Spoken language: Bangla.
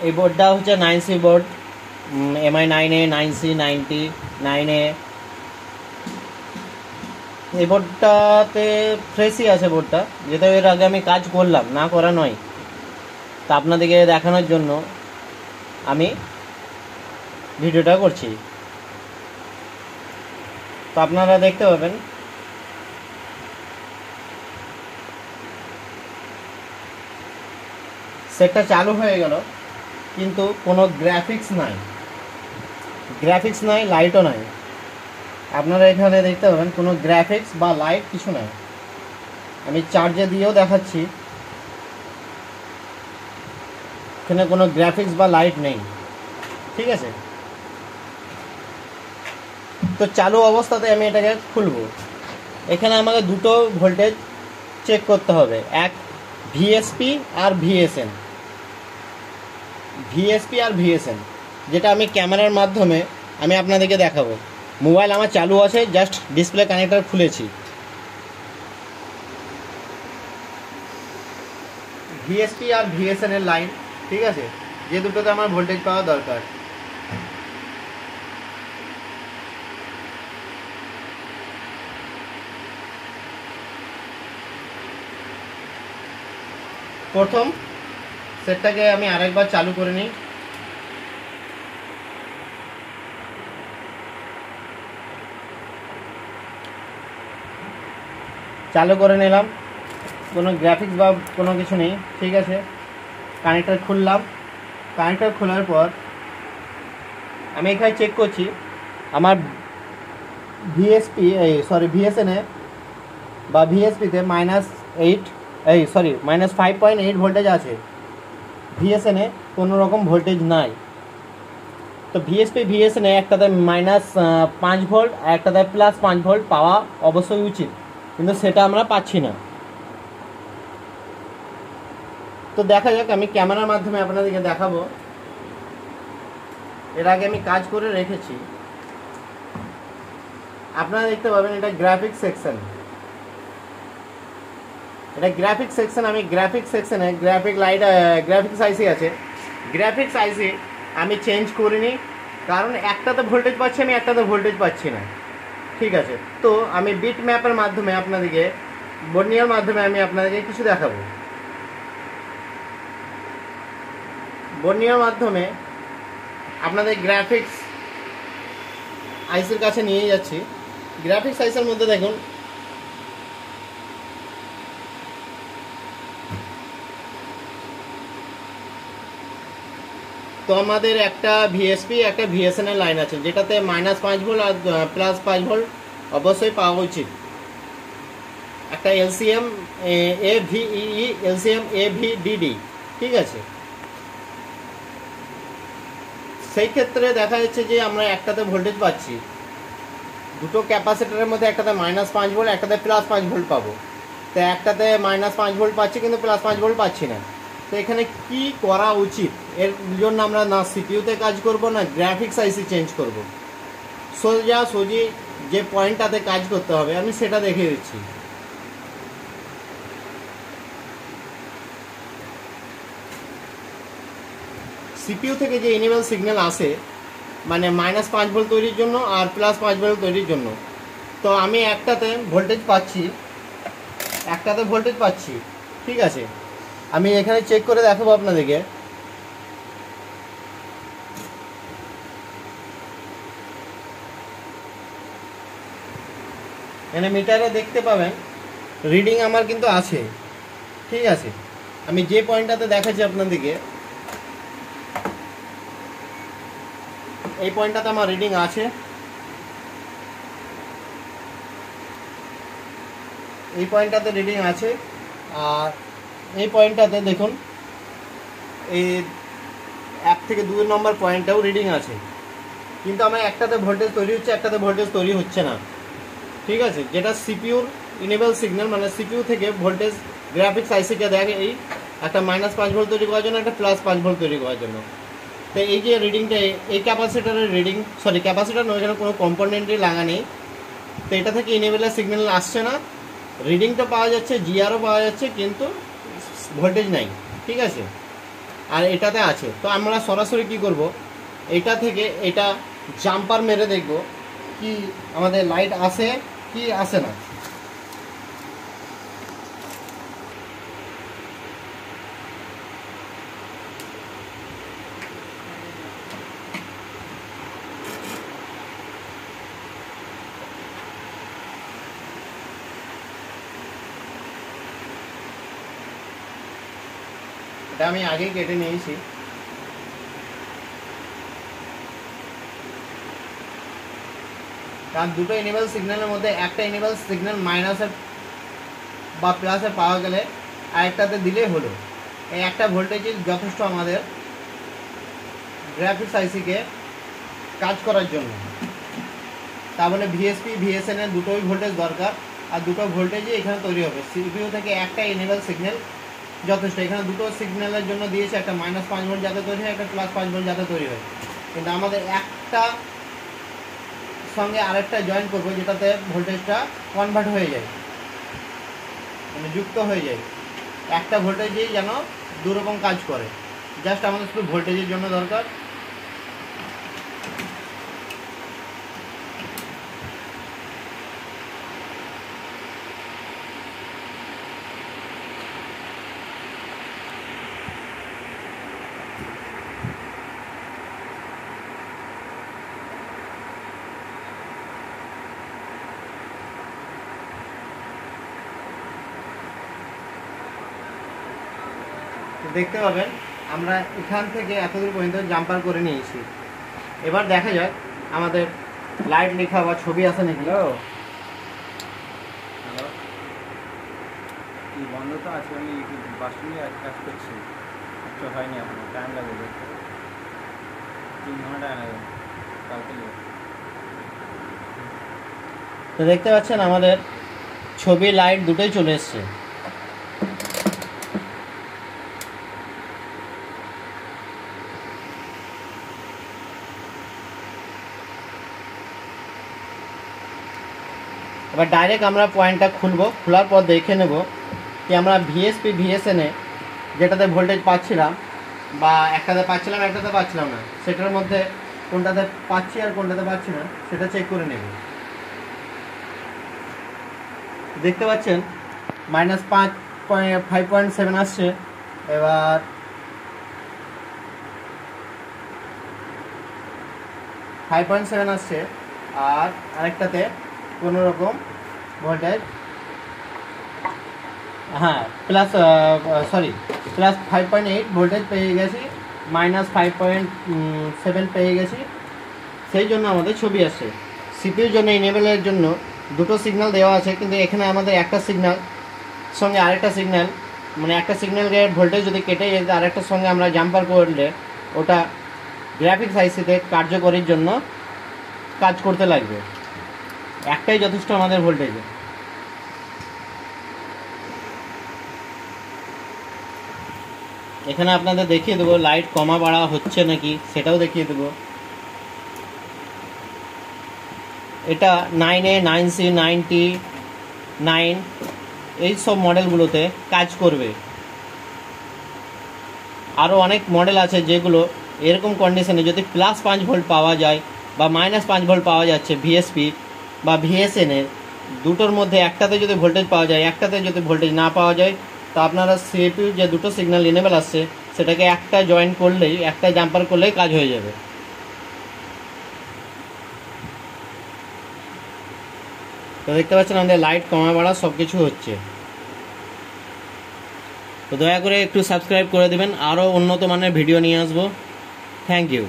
এই বোর্ডটা হচ্ছে 9C board, MI 9A, 9C, 90, 9A। এই বোর্ডটাতে ফ্রেশই আছে বোর্ডটা, যেহেতু এর আগে আমি কাজ করলাম, না করা নয়। তা আপনাদেরকে দেখানোর জন্য আমি ভিডিওটা করছি। তো আপনারা দেখতে পাবেন সেটটা চালু হয়ে গেল, কিন্তু কোনো গ্রাফিক্স নাই, লাইটও নাই। আপনারা এখানে দেখতে পাবেন কোনো গ্রাফিক্স বা লাইট কিছু নাই। আমি চার্জে দিয়েও দেখাচ্ছি, এখানে কোনো গ্রাফিক্স বা লাইট নেই। ঠিক আছে, তো চালু অবস্থাতে আমি এটাকে খুলবো। এখানে আমাকে দুটো ভোল্টেজ চেক করতে হবে, এক ভিএসপি আর ভিএসএন, যেটা আমি ক্যামেরার মাধ্যমে আমি আপনাদেরকে দেখাবো। মোবাইল আমার চালু আছে, জাস্ট ডিসপ্লে কানেক্টর খুলেছি। ভিএসপি আর ভিএসএন এর লাইন, ঠিক আছে, যে দুটোতে আমার ভোল্টেজ পাওয়া দরকার। প্রথম সেটটাকে আমি আরেকবার চালু করে নিই। চালু করে নিলাম, কোনো গ্রাফিক্স বা কোনো কিছু নেই। ঠিক আছে, কানেক্টর খুললাম। কানেক্টর খোলার পর আমি এখানে চেক করছি আমার ভিএসএনে বা ভিএসপিতে -5.8 ভোল্টেজ আছে। ভিএসএনে কোনো রকম ভোল্টেজ নাই। তো ভিএসএনে একটাতে -5 ভোল্ট আর একটাতে +5 ভোল্ট পাওয়া অবশ্যই উচিত, কিন্তু সেটা আমরা পাচ্ছি না। তো দেখা যাক, আমি ক্যামেরার মাধ্যমে আপনাদেরকে দেখাবো। এর আগে আমি কাজ করে রেখেছি, আপনারা দেখতে পাবেন এটা গ্রাফিক্স সেকশন। আমি গ্রাফিক্স সেকশনে গ্রাফিক্স আইসি আছে। গ্রাফিক্স আইসি আমি চেঞ্জ করিনি, কারণ একটাতে ভোল্টেজ পাচ্ছি আমি, একটাতে ভোল্টেজ পাচ্ছি না। ঠিক আছে, তো আমি বিট ম্যাপের মাধ্যমে আপনাদেরকে, বর্নিয়ার মাধ্যমে আমি আপনাদেরকে কিছু দেখাবো। বর্নিয়ার মাধ্যমে আপনাদের গ্রাফিক্স আইসির কাছে নিয়ে যাচ্ছি। গ্রাফিক্স আইসির মধ্যে দেখুন তো আমাদের একটা ভিএসপি একটা ভিএসএন এর লাইন আছে, যেটাতে -5 ভোল্ট আর +5 ভোল্ট অবশ্যই পাওয়া উচিত। একটা এলসিএম এভিই, এলসিএম এভিডিডি। ঠিক আছে, সেই ক্ষেত্রে দেখা যাচ্ছে যে আমরা একটাতে ভোল্টেজ পাচ্ছি, দুটো ক্যাপাসিটরের মধ্যে একটাতে -5 ভোল্ট, একটাতে +5 ভোল্ট পাবো। তো একটাতে -5 ভোল্ট পাচ্ছি, কিন্তু +5 ভোল্ট পাচ্ছি না। তো এখানে কি করা উচিত? এর জন্য আমরা না সিপিইউতে কাজ করব, না গ্রাফিক্স আইসি চেঞ্জ করব। সোজাসুজি যে পয়েন্টটাতে কাজ করতে হবে আমি সেটা দেখিয়ে দিচ্ছি। সিপিইউ থেকে যে ইনেবল সিগন্যাল আসে, মানে -5 ভোল্ট তৈরির জন্য আর +5 ভোল্ট তৈরির জন্য, তো আমি একটাতে ভোল্টেজ পাচ্ছি। ঠিক আছে, আমি এখানে চেক করে দেখাবো আপনাদেরকে। এখানে মিটারে দেখতে পাবেন রিডিং আমার কিন্তু আছে। ঠিক আছে, আমি যে পয়েন্টটাতে দেখাচ্ছি আপনাদেরকে, এই পয়েন্টটাতে আমার রিডিং আছে। এই পয়েন্টটাতে রিডিং আছে, আর এই পয়েন্টটাতে দেখুন এই 1 থেকে 2 নম্বর পয়েন্টটাও রিডিং আছে, কিন্তু আমার একটাতে ভোল্টেজ তৈরি হচ্ছে, একটাতে ভোল্টেজ তৈরি হচ্ছে না। ঠিক আছে, যেটা সিপিইউর ইনেবল সিগন্যাল, মানে সিপিইউ থেকে ভোল্টেজ গ্রাফিক্স আইসিকে দেখে এই একটা -5 ভোল্ট তৈরি করার জন্য, একটা +5 ভোল্ট তৈরি করার জন্য। তো এই যে রিডিংটা, এই ক্যাপাসিটারের রিডিং, ক্যাপাসিটার নয়, এখানে কোনো কম্পোনেন্টই লাগা নেই। তো এটা থেকে ইনেবলের সিগন্যাল আসছে না, রিডিংটা পাওয়া যাচ্ছে, জিআরও পাওয়া যাচ্ছে, কিন্তু ভোল্টেজ নাই। ঠিক আছে, আর এটাতে আছে। তো আমরা সরাসরি কি করব, এটা থেকে এটা জাম্পার মেরে দেখব কি আমাদের লাইট আসে কি আসে না। এটা আমি আগেই কেটে নিয়েছি। কারণ দুটো ইনেবল সিগন্যালের মধ্যে একটা ইনেবল সিগন্যাল মাইনাসের বা প্লাসে পাওয়া গেলে আরেকটাতে দিলেই হলো। এই একটা ভোল্টেজই যথেষ্ট আমাদের গ্রাফিক্স আইসিকে কাজ করার জন্য। তাহলে ভিএসপি ভিএসএন এর দুটোই ভোল্টেজ দরকার, আর দুটো ভোল্টেজই এখানে তৈরি হবে। সিপিইউ থেকে একটা ইনেবল সিগন্যাল যথেষ্ট। এখানে দুটো সিগন্যালের জন্য দিয়েছে, একটা -5 ভোল্ট যাতে তৈরি হয়, একটা +5 ভোল্ট যাতে তৈরি হয়। কিন্তু আমাদের একটা সঙ্গে আরেকটা জয়েন করবো যেটাতে ভোল্টেজটা কনভার্ট হয়ে যায়, মানে যুক্ত হয়ে যায়। একটা ভোল্টেজই যেন দুরকম কাজ করে। জাস্ট আমাদের শুধু ভোল্টেজের জন্য দরকার। দেখতে পাবেন আমরা এখান থেকে এতদূর পর্যন্ত জাম্পার করে নিয়েছি। এবার দেখা যাক আমাদের লাইট লেখা বা ছবি আছে নাকি। বন্ধ তো আছে, আমি বাসুনি কাজ করছি, তো হয়নি এখনো, টাইম লাগবে 3 ঘন্টা লাগবে কালকে। তো দেখতে পাচ্ছেন আমাদের ছবি লাইট দুটোই চলে এসছে। এবার ডাইরেক্ট আমরা পয়েন্টটা খুলবো, খোলার পর দেখে নেব কি আমরা ভিএসপি ভিএসএনে যেটাতে ভোল্টেজ পাচ্ছিলাম বা একটাতে পাচ্ছিলাম একটাতে পাচ্ছিলাম না, সেটার মধ্যে কোনটাতে পাচ্ছি আর কোনটাতে পাচ্ছি না সেটা চেক করে নেব। দেখতে পাচ্ছেন -5.7 আসছে। এবার -5.7 আসছে, আর আরেকটাতে কোনো রকম ভোল্টেজ, হ্যাঁ +5.8 ভোল্টেজ পেয়ে গেছি, -5.7 পেয়ে গেছি। সেই জন্য আমাদের ছবি আসছে। সিপিইউর জন্য ইনেবলের জন্য দুটো সিগন্যাল দেওয়া আছে, কিন্তু এখানে আমাদের একটা সিগন্যাল সঙ্গে আরেকটা সিগন্যাল, মানে একটা সিগন্যালের ভোল্টেজ যদি কেটে যায় আরেকটার সঙ্গে আমরা জাম্পার করলে ওটা গ্রাফিক্স আইসিতে কার্যকরীর জন্য কাজ করতে লাগবে। একটাই যথেষ্ট আমাদের ভোল্টেজে। এখানে আপনাদের দেখিয়ে দেবো লাইট কমা বাড়া হচ্ছে নাকি, সেটাও দেখিয়ে দেবো। এটা 9A 9C 99 এই সব মডেলগুলোতে কাজ করবে। আরও অনেক মডেল আছে যেগুলো এরকম কন্ডিশনে যদি +5 ভোল্ট পাওয়া যায় বা -5 ভোল্ট পাওয়া যাচ্ছে ভিএসপি বা ভিএসএনের দুটোর মধ্যে একটাতে যদি ভোল্টেজ পাওয়া যায়, একটাতে যদি ভোল্টেজ না পাওয়া যায়, তো আপনারা সিপিইউ যে দুটো সিগন্যাল ইনেবল আসছে সেটাকে একটা জয়েন করলেই, একটা জাম্পার করলেই কাজ হয়ে যাবে। তো দেখতে পাচ্ছেন আমাদের লাইট কমা বাড়া সব কিছু হচ্ছে। তো দয়া করে একটু সাবস্ক্রাইব করে দেবেন, আরও উন্নত মানের ভিডিও নিয়ে আসবো। Thank you.